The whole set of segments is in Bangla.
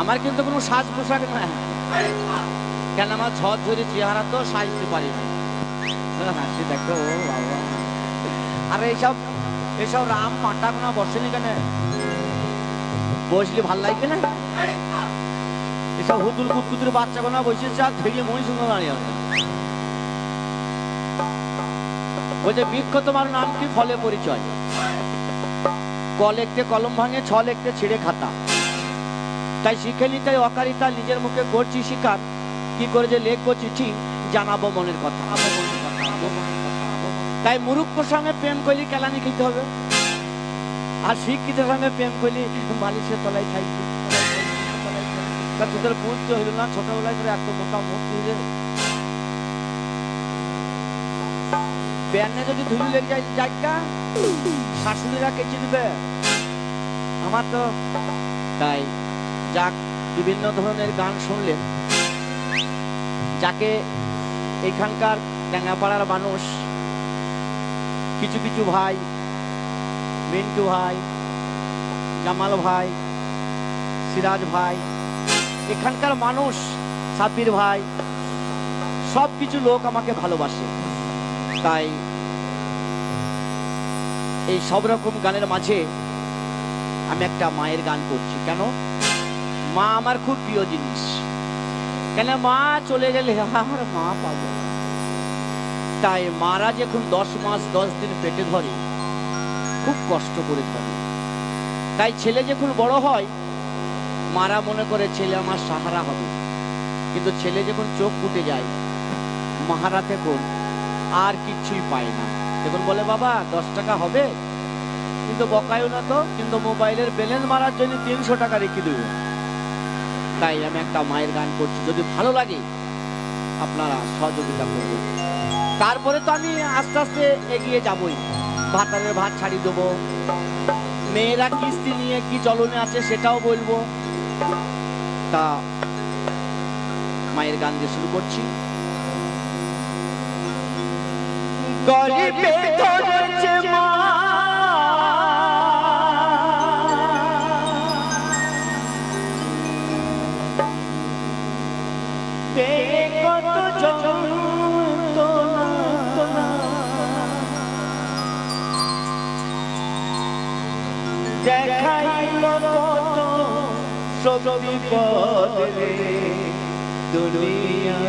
আমার কিন্তু কোনো সাজ পোশাক নাই, কেন আমার ঝরঝরি চেহারা তো সাজতে পারি না। হাসি দেখো ও বাবা, আর এইসব এসব রাম মাটা কোনা বসেনি কেন? বসলে ভাল লাগবে না? এসব হুতুল কুতকুতুর বাচ্চা কোনা বসেছে আর ধেয়ে মহিষ দাঁড়িয়ে আছে। বলছে বৃক্ষ তোমার নাম কি, ফলে পরিচয়। ক লিখতে কলম ভাঙে, ছ লিখতে ছিঁড়ে খাতা। তাই শিখে নিতে অকারিতা, নিজের মুখে করছি স্বীকার। কি করে যে লিখবো চিঠি, জানাবো মনের কথা। তাই মুরুক্ষর সঙ্গে প্রেম করলে কেলানি খেতে হবে, আর শিক্ষিতের সঙ্গে প্রেম করলে বালিশের তলায় খাইছি। তোদের বুঝতে হইল না ছোটবেলায় করে এত মোটা মুখ দিয়ে প্যানে যদি ধুলি লেগে যায় জায়গা শাশুড়িরা কেচে দিবে আমার তো। তাই যাক, বিভিন্ন ধরনের গান শুনলেন। যাকে এখানকার ট্যাঙ্গাপাড়ার মানুষ, কিছু কিছু ভাই, মিন্টু ভাই, জামাল ভাই, সিরাজ ভাই, এখানকার মানুষ, সাব্বির ভাই, সব কিছু লোক আমাকে ভালোবাসে। তাই এই সব রকম গানের মাঝে আমি একটা মায়ের গান করছি। কেন? মা আমার খুব প্রিয় জিনিস। কেন? মা চলে গেলে আর মা পাবো না। তাই মারা যখন 10 মাস 10 দিন পেটে ধরে, খুব কষ্ট করে ধরে। তাই ছেলে যখন বড় হয়, মারা মনে করে ছেলে আমার সাহারা হবে। কিন্তু ছেলে যখন চোখ ফুটে যায়, মাহারা তখন আর কিচ্ছুই পায় না। তখন বলে বাবা 10 টাকা হবে, কিন্তু বকায়ও না তো, কিন্তু মোবাইলের ব্যালেন্স মারার জন্য 300 টাকা রেখে দেবে। তাই আমি একটা মায়ের গান করছি, যদি ভালো লাগে আপনারা সহযোগিতা করবেন। তারপরে তো আমি আস্তে আস্তে এগিয়ে যাবই। ভাতারের ভাত ছাড়িয়ে দেবো, মেয়েরা কিস্তি নিয়ে কি চলনে আছে সেটাও বলবো। তা মায়ের গান দিয়ে শুরু করছি। গরিবে ধরেছে মা, পেয়ে কত যন্ত্রণা, দেখাইল কত সব বিপদে দুনিয়া।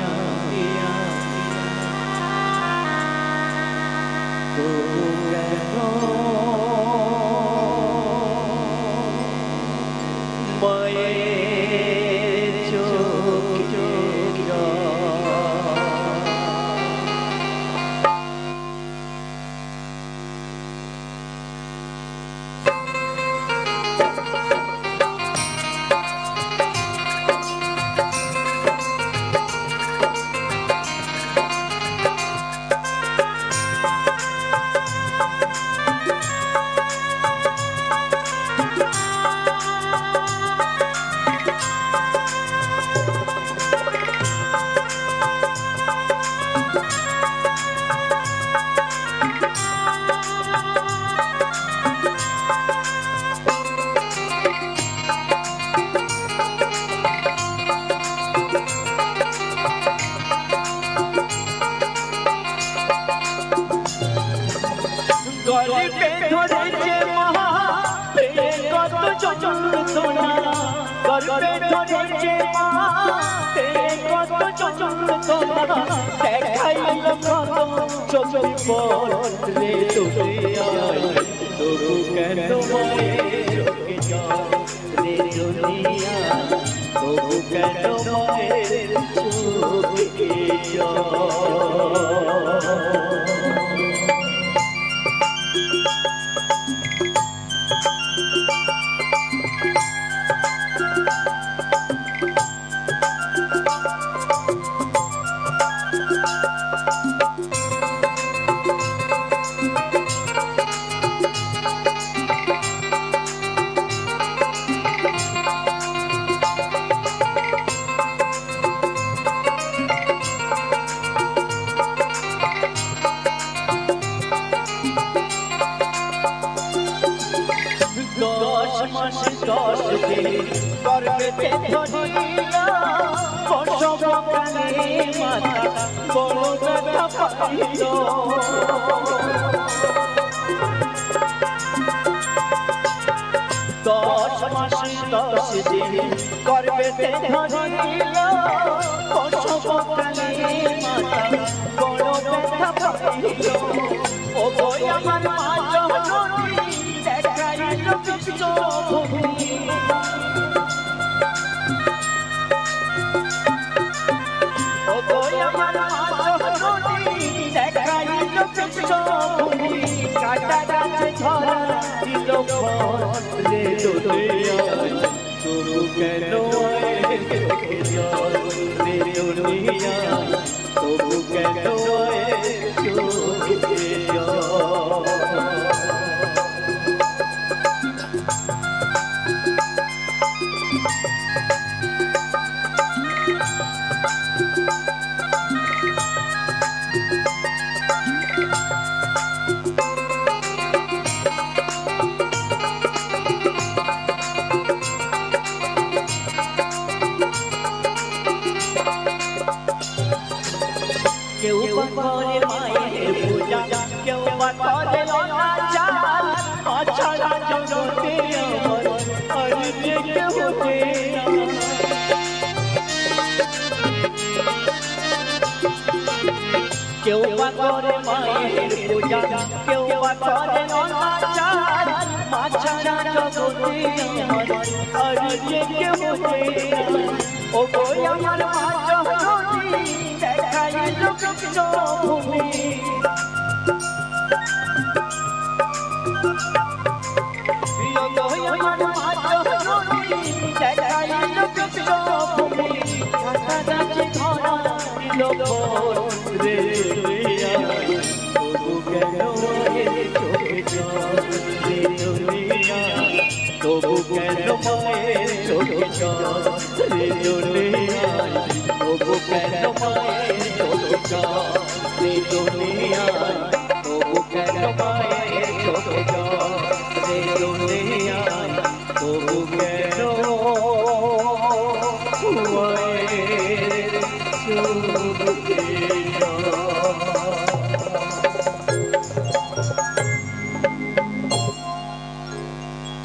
মায়ের চোখে গরিবে ধরেছে মা, পেয়ে কত যন্ত্রণা। গরিবে ধরেছে মা, পেয়ে কত যন্ত্রণা, দেখাইল কত চোখ রে দুনিয়ায়। তবু কেন মায়ের চোখে জল রে দুনিয়া, তবু কেন মায়ের চোখে জল। গর্বেতে ধরিয়া বর্ষবকালে মাতা বড় ব্যথা পাইল। 10 মাস 10 দিন গর্বেতে ধরিয়া বর্ষবকালে মাতা বড় ব্যথা পাইল। ও গো আমার মা জননী দেখাইল কৃষ্ণ ভূমি। ও গো আমার মা জননী দেখাইল কৃষ্ণ ভূমি। কাটা গাছে ধরা দিল ফল রে দুনিয়ায়, তবু কেন চোখে জল রে দুনিয়ায়, তবু কেন চোখে জল। কেউ করে মায়ের পূজা, কেউ করে অনাচার, অছাড়া জগতে আমার আর যে কেউ কেউ করে মায়ের পূজা, কেউ করে অনাচার, অছাড়া জগতে আমার আর যে কেউ ও গো আমার মা জননী দেখাইল কৃষ্ণ ভূমি। ও গো আমার মা জননী দেখাইল কৃষ্ণ ভূমি। কাটা গাছে ধরা দিল ফল রে দুনিয়ায়, তবু কেন চোখে জল রে দুনিয়ায়, তবু কেন মায়ের চোখে জল রে দুনিয়ায়, তবু কেন মায়ের চোখে জল রে দুনিয়ায়, তবু কেন মায়ের চোখে জল রে দুনিয়ায়, তবু কেন